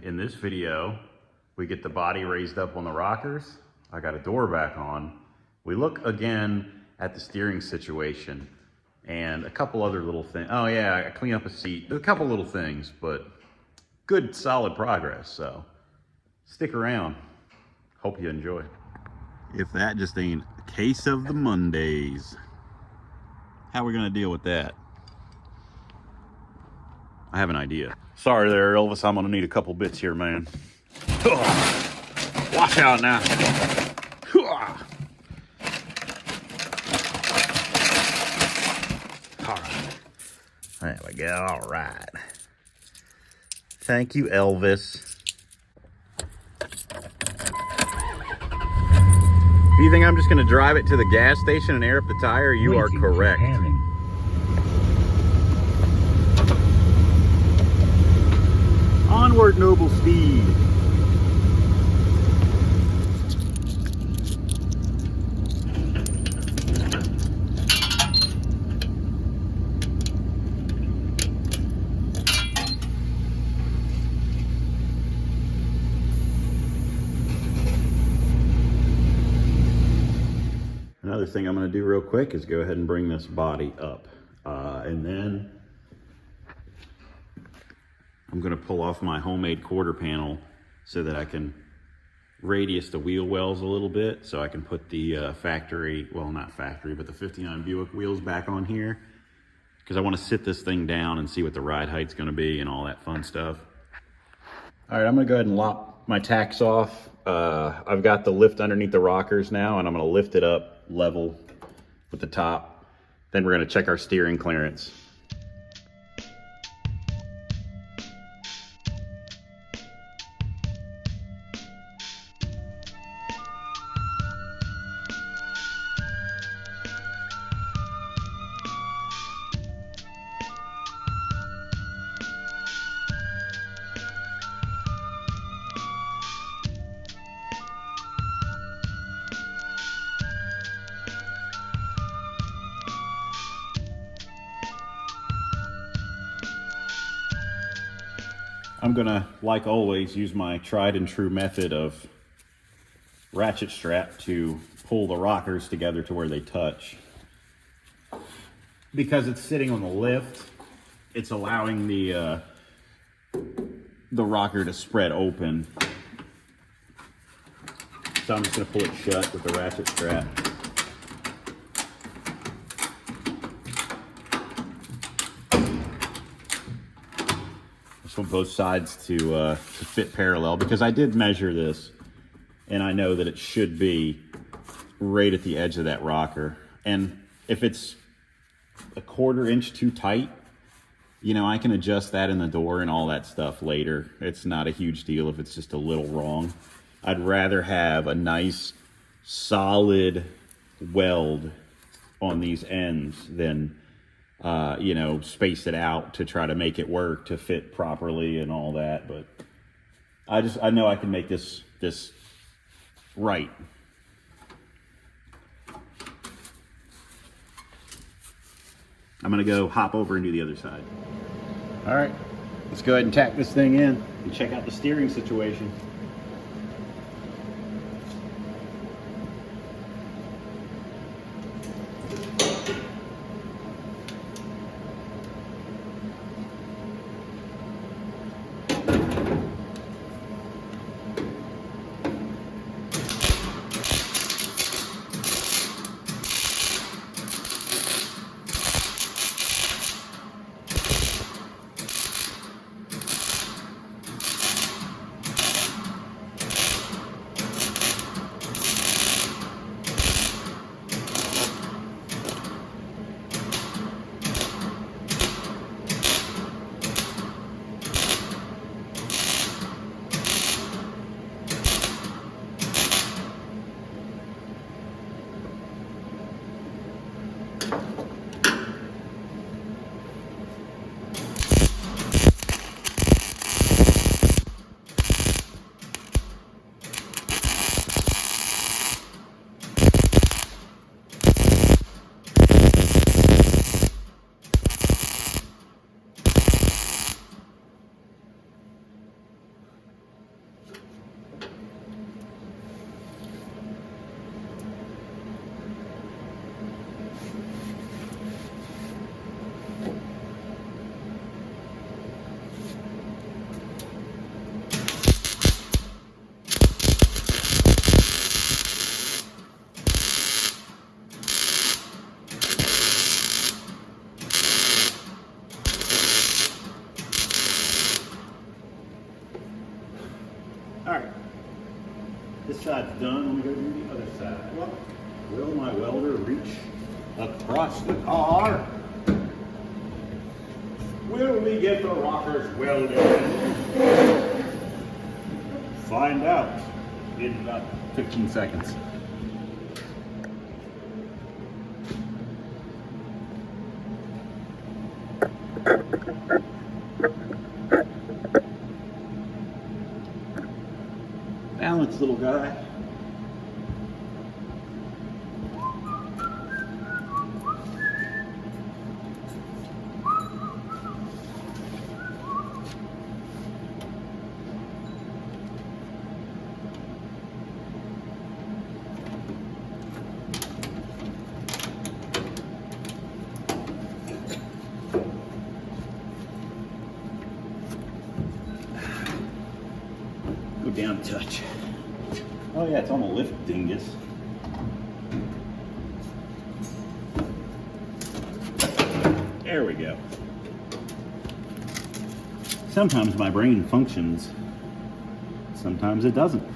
in this video, we get the body raised up on the rockers. I got a door back on. We look again at the steering situation and a couple other little things. Oh yeah, I clean up a seat. A couple little things, but good solid progress. So stick around. Hope you enjoy. If that just ain't a case of the Mondays. How are we gonna deal with that? I have an idea. Sorry there, Elvis. I'm gonna need a couple bits here, man. Watch out now. All right. There we go. All right. Thank you, Elvis. If you think I'm just gonna drive it to the gas station and air up the tire, you are correct. Onward, noble steed. Another thing I'm going to do real quick is go ahead and bring this body up. And then I'm going to pull off my homemade quarter panel so that I can radius the wheel wells a little bit, so I can put the factory, well not factory, but the 59 Buick wheels back on here, because I want to sit this thing down and see what the ride height's going to be and all that fun stuff. All right, I'm going to go ahead and lop my tacks off. I've got the lift underneath the rockers now, and I'm going to lift it up level with the top. Then we're going to check our steering clearance. I'm gonna, like always, use my tried and true method of ratchet strap to pull the rockers together to where they touch. Because it's sitting on the lift, it's allowing the rocker to spread open. So I'm just gonna pull it shut with the ratchet strap. On both sides to fit parallel, because I did measure this and I know that it should be right at the edge of that rocker. And if it's a 1/4 inch too tight, you know, I can adjust that in the door and all that stuff later. It's not a huge deal if it's just a little wrong. I'd rather have a nice solid weld on these ends than you know, space it out to try to make it work to fit properly and all that. But I know I can make this right. I'm gonna go hop over and do the other side. All right, let's go ahead and tack this thing in and check out the steering situation. All right, this side's done. Let me go do the other side. Well, will my welder reach across the car? Will we get the rockers welded? Find out in about 15 seconds. Balance, little guy. Go down a touch. Oh yeah, it's on the lift dingus. There we go. Sometimes my brain functions, sometimes it doesn't.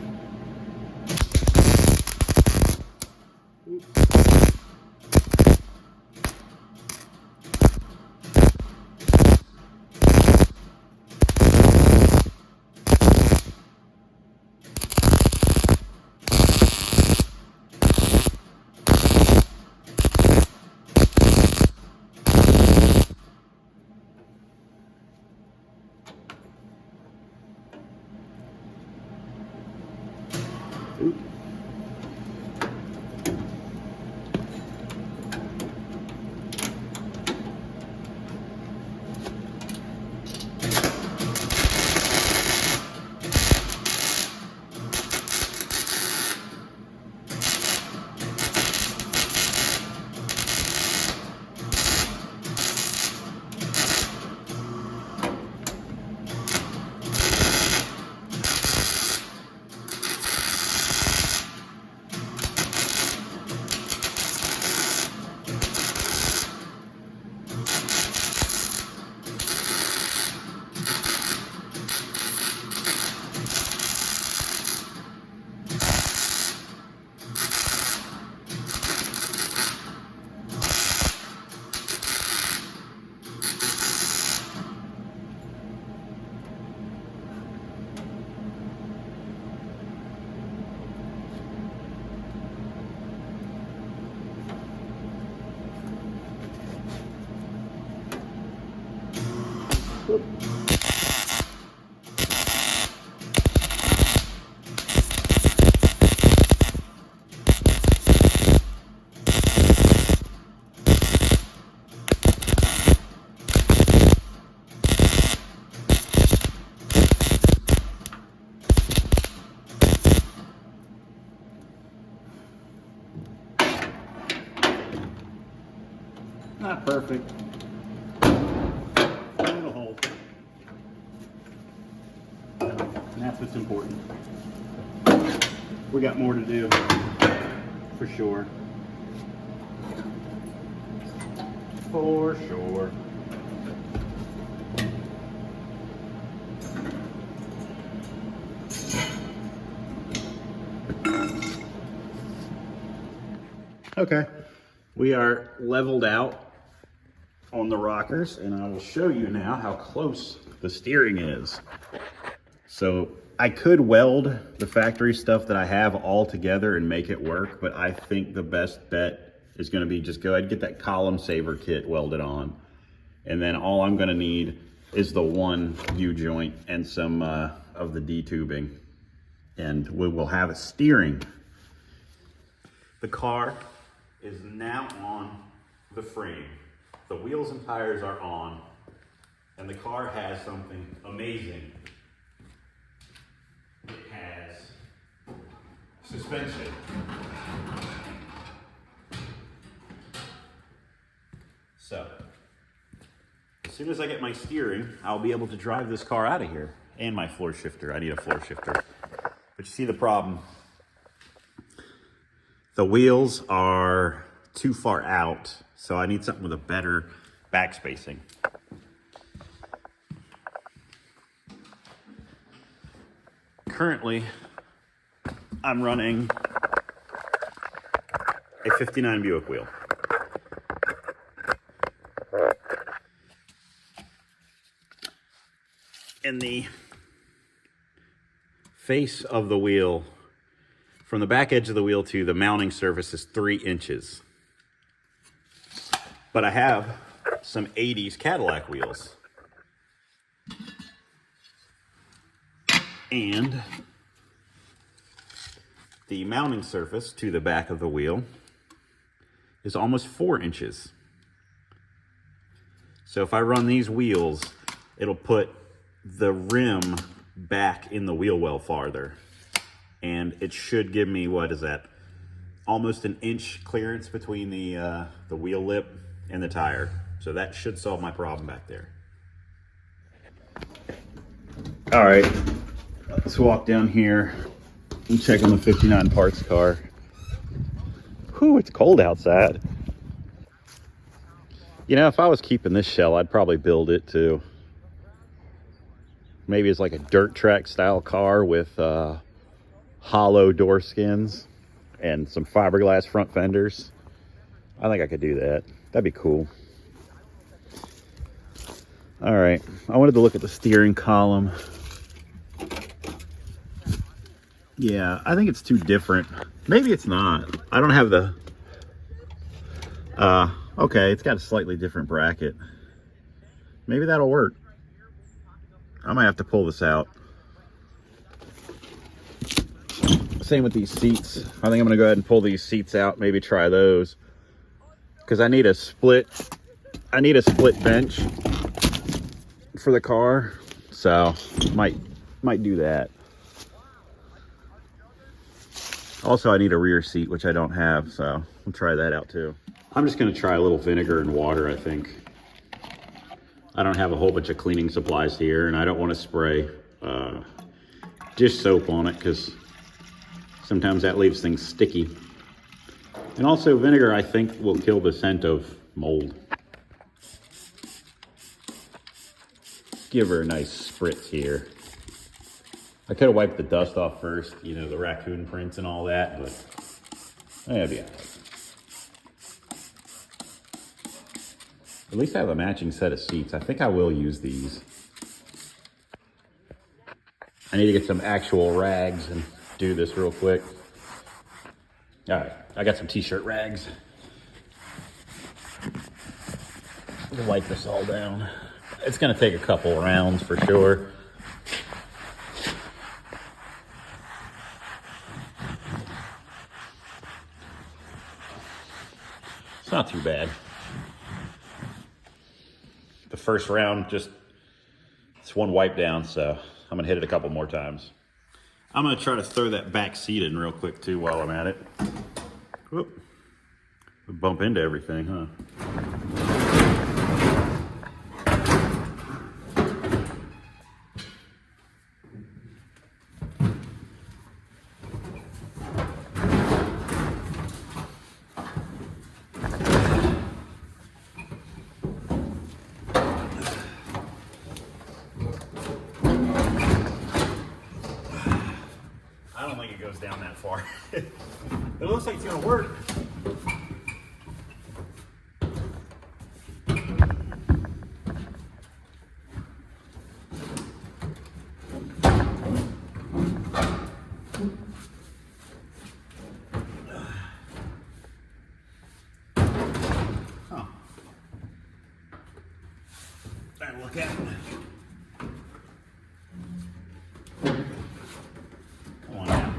Oop. Not perfect. It'll hold. And that's what's important. We got more to do, for sure. For sure. Okay, we are leveled out on the rockers, and I will show you now how close the steering is. So I could weld the factory stuff that I have all together and make it work, but I think the best bet is going to be just go ahead and get that column saver kit welded on. And then all I'm going to need is the one U-joint and some of the D-tubing. And we will have a steering. The car is now on the frame. The wheels and tires are on, and the car has something amazing. It has suspension. So, as soon as I get my steering, I'll be able to drive this car out of here. And my floor shifter. I need a floor shifter. But you see the problem. The wheels are too far out, so I need something with a better back spacing. currently I'm running a 59 Buick wheel. And the face of the wheel, from the back edge of the wheel to the mounting surface, is 3 inches. But I have some 80s Cadillac wheels. And the mounting surface to the back of the wheel is almost 4 inches. So if I run these wheels, it'll put the rim back in the wheel well farther. And it should give me, what is that? Almost an inch clearance between the wheel lip and the tire. So that should solve my problem back there. All right, let's walk down here and check on the 59 parts car. Whew, it's cold outside. You know, if I was keeping this shell, I'd probably build it too. Maybe it's like a dirt track style car with hollow door skins and some fiberglass front fenders. I think I could do that. That'd be cool. All right, I wanted to look at the steering column. Yeah, I think it's too different. Maybe it's not. I don't have the... okay, it's got a slightly different bracket. Maybe that'll work. I might have to pull this out. Same with these seats. I think I'm gonna go ahead and pull these seats out, maybe try those. Because I need a split bench for the car. So might do that. Also, I need a rear seat, which I don't have, so we'll try that out too. I'm just gonna try a little vinegar and water, I think. I don't have a whole bunch of cleaning supplies here, and I don't want to spray dish soap on it because sometimes that leaves things sticky. And also vinegar, I think, will kill the scent of mold. Give her a nice spritz here. I could have wiped the dust off first, you know, the raccoon prints and all that, but that'd be all right. At least I have a matching set of seats. I think I will use these. I need to get some actual rags and do this real quick. All right, I got some t-shirt rags. We'll wipe this all down. It's gonna take a couple rounds for sure. It's not too bad. The first round, it's one wipe down, so I'm gonna hit it a couple more times. I'm gonna try to throw that back seat in real quick too while I'm at it. Whoop. We bump into everything, huh? I don't think it goes down that far. It looks like it's gonna work. Huh. Better look at it. Come on now.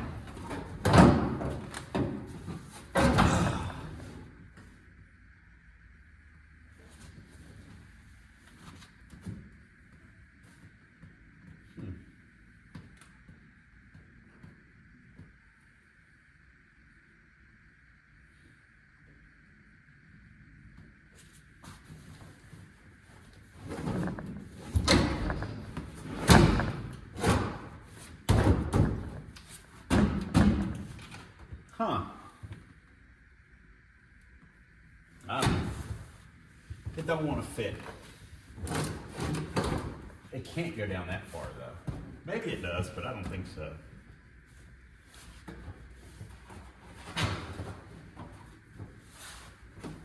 Huh. I don't know. It don't want to fit. It can't go down that far though. Maybe it does, but I don't think so.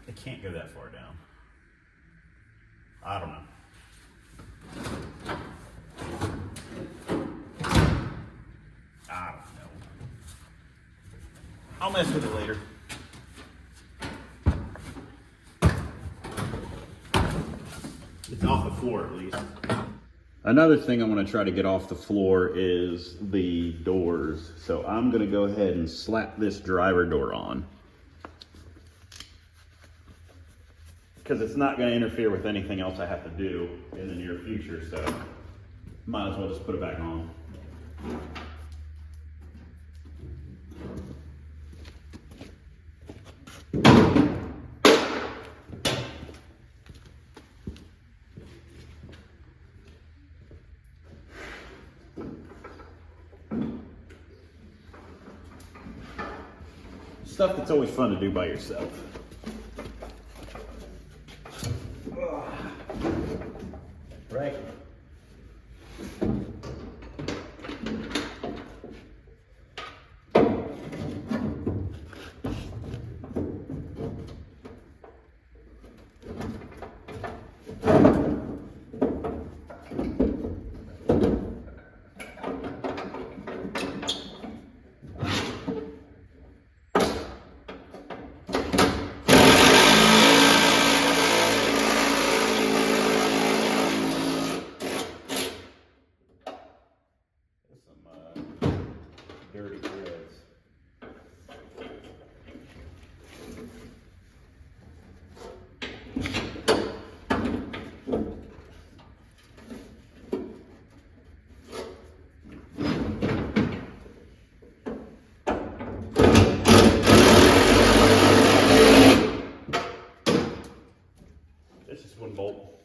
It can't go that far down. I don't know. I don't know. I'll mess with it later. It's off the floor at least. Another thing I want to try to get off the floor is the doors. So I'm going to go ahead and slap this driver door on, because it's not going to interfere with anything else I have to do in the near future, so might as well just put it back on. Stuff that's always fun to do by yourself. Right? Dirty threads. It's just one bolt.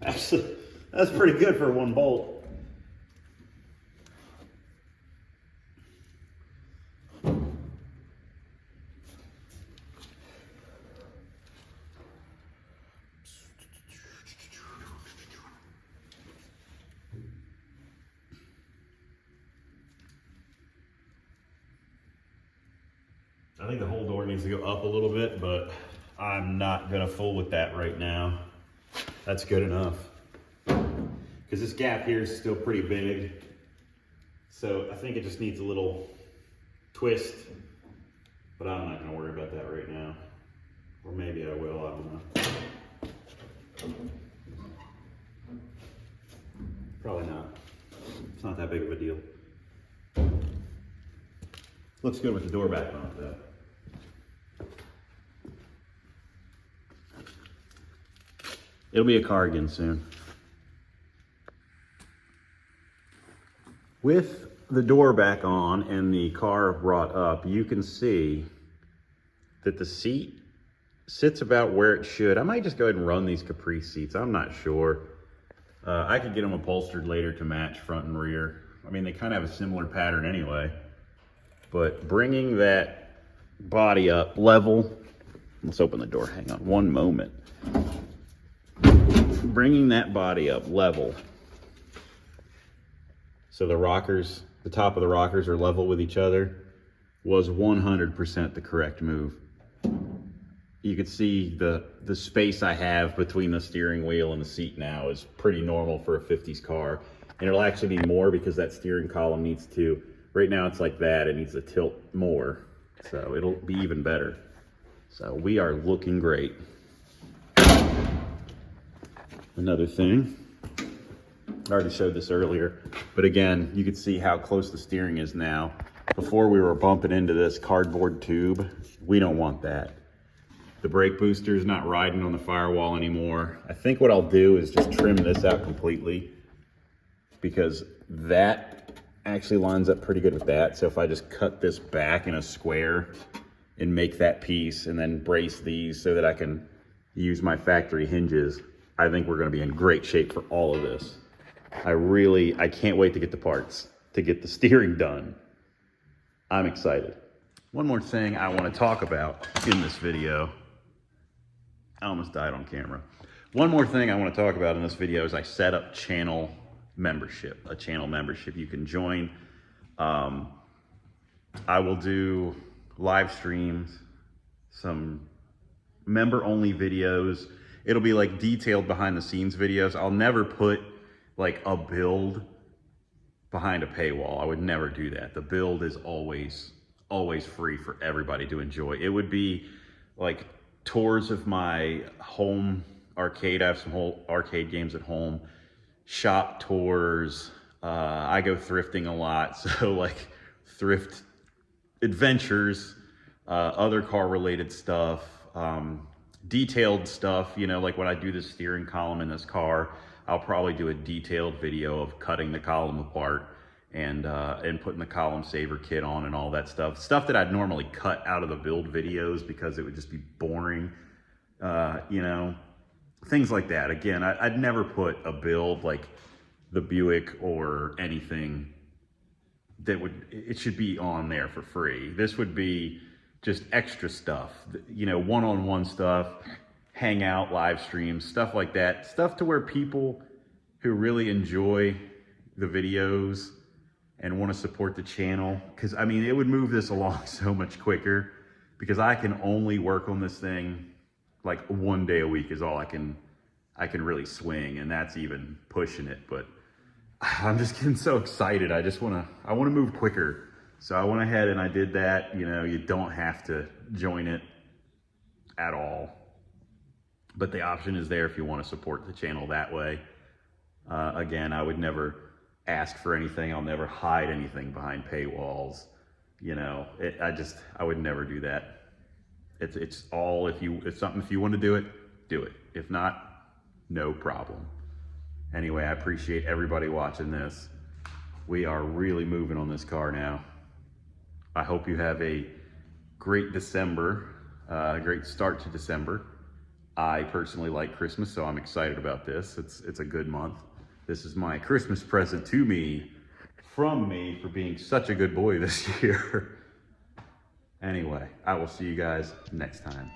Actually, that's pretty good for one bolt. I think the whole door needs to go up a little bit, but I'm not gonna fool with that right now. That's good enough. Because this gap here is still pretty big. So I think it just needs a little twist, but I'm not gonna worry about that right now. Or maybe I will, I don't know. Probably not. It's not that big of a deal. Looks good with the door back on it though. It'll be a car again soon. With the door back on and the car brought up, you can see that the seat sits about where it should. I might just go ahead and run these Caprice seats. I'm not sure. I could get them upholstered later to match front and rear. I mean, they kind of have a similar pattern anyway. But bringing that body up level, let's open the door, hang on one moment. Bringing that body up level, so the rockers, the top of the rockers are level with each other, was 100% the correct move. You can see the space I have between the steering wheel and the seat now is pretty normal for a 50s car. And it'll actually be more because that steering column needs to, right now it's like that, it needs to tilt more. So it'll be even better. So we are looking great. Another thing, I already showed this earlier, but again, you can see how close the steering is now. Before we were bumping into this cardboard tube, we don't want that. The brake booster is not riding on the firewall anymore. I think what I'll do is just trim this out completely, because that actually lines up pretty good with that. So if I just cut this back in a square and make that piece and then brace these so that I can use my factory hinges, I think we're gonna be in great shape for all of this. I can't wait to get the parts, to get the steering done. I'm excited. One more thing I wanna talk about in this video. I almost died on camera. One more thing I want to talk about in this video is I set up a channel membership you can join. I will do live streams, some member only videos. It'll be like detailed behind the scenes videos. I'll never put like a build behind a paywall. I would never do that. The build is always free for everybody to enjoy. It would be like tours of my home arcade. I have some whole arcade games at home, shop tours. I go thrifting a lot, so like thrift adventures, other car related stuff, detailed stuff, you know, like when I do the steering column in this car, I'll probably do a detailed video of cutting the column apart and putting the column saver kit on and all that stuff that I'd normally cut out of the build videos because it would just be boring, you know, things like that. Again, I'd never put a build like the Buick or anything that it should be on there for free. This would be just extra stuff, you know, one-on-one stuff, hangout, live streams, stuff like that. Stuff to where people who really enjoy the videos and want to support the channel, because I mean, it would move this along so much quicker because I can only work on this thing like one day a week is all I can really swing, and that's even pushing it. But I'm just getting so excited. I want to move quicker. So I went ahead and I did that. You know, you don't have to join it at all, but the option is there if you want to support the channel that way. Again, I would never ask for anything. I'll never hide anything behind paywalls. You know, I would never do that. It's all, if you want to do it, do it. If not, no problem. Anyway, I appreciate everybody watching this. We are really moving on this car now. I hope you have a great December, a great start to December. I personally like Christmas, so I'm excited about this. It's a good month. This is my Christmas present to me, from me, for being such a good boy this year. Anyway, I will see you guys next time.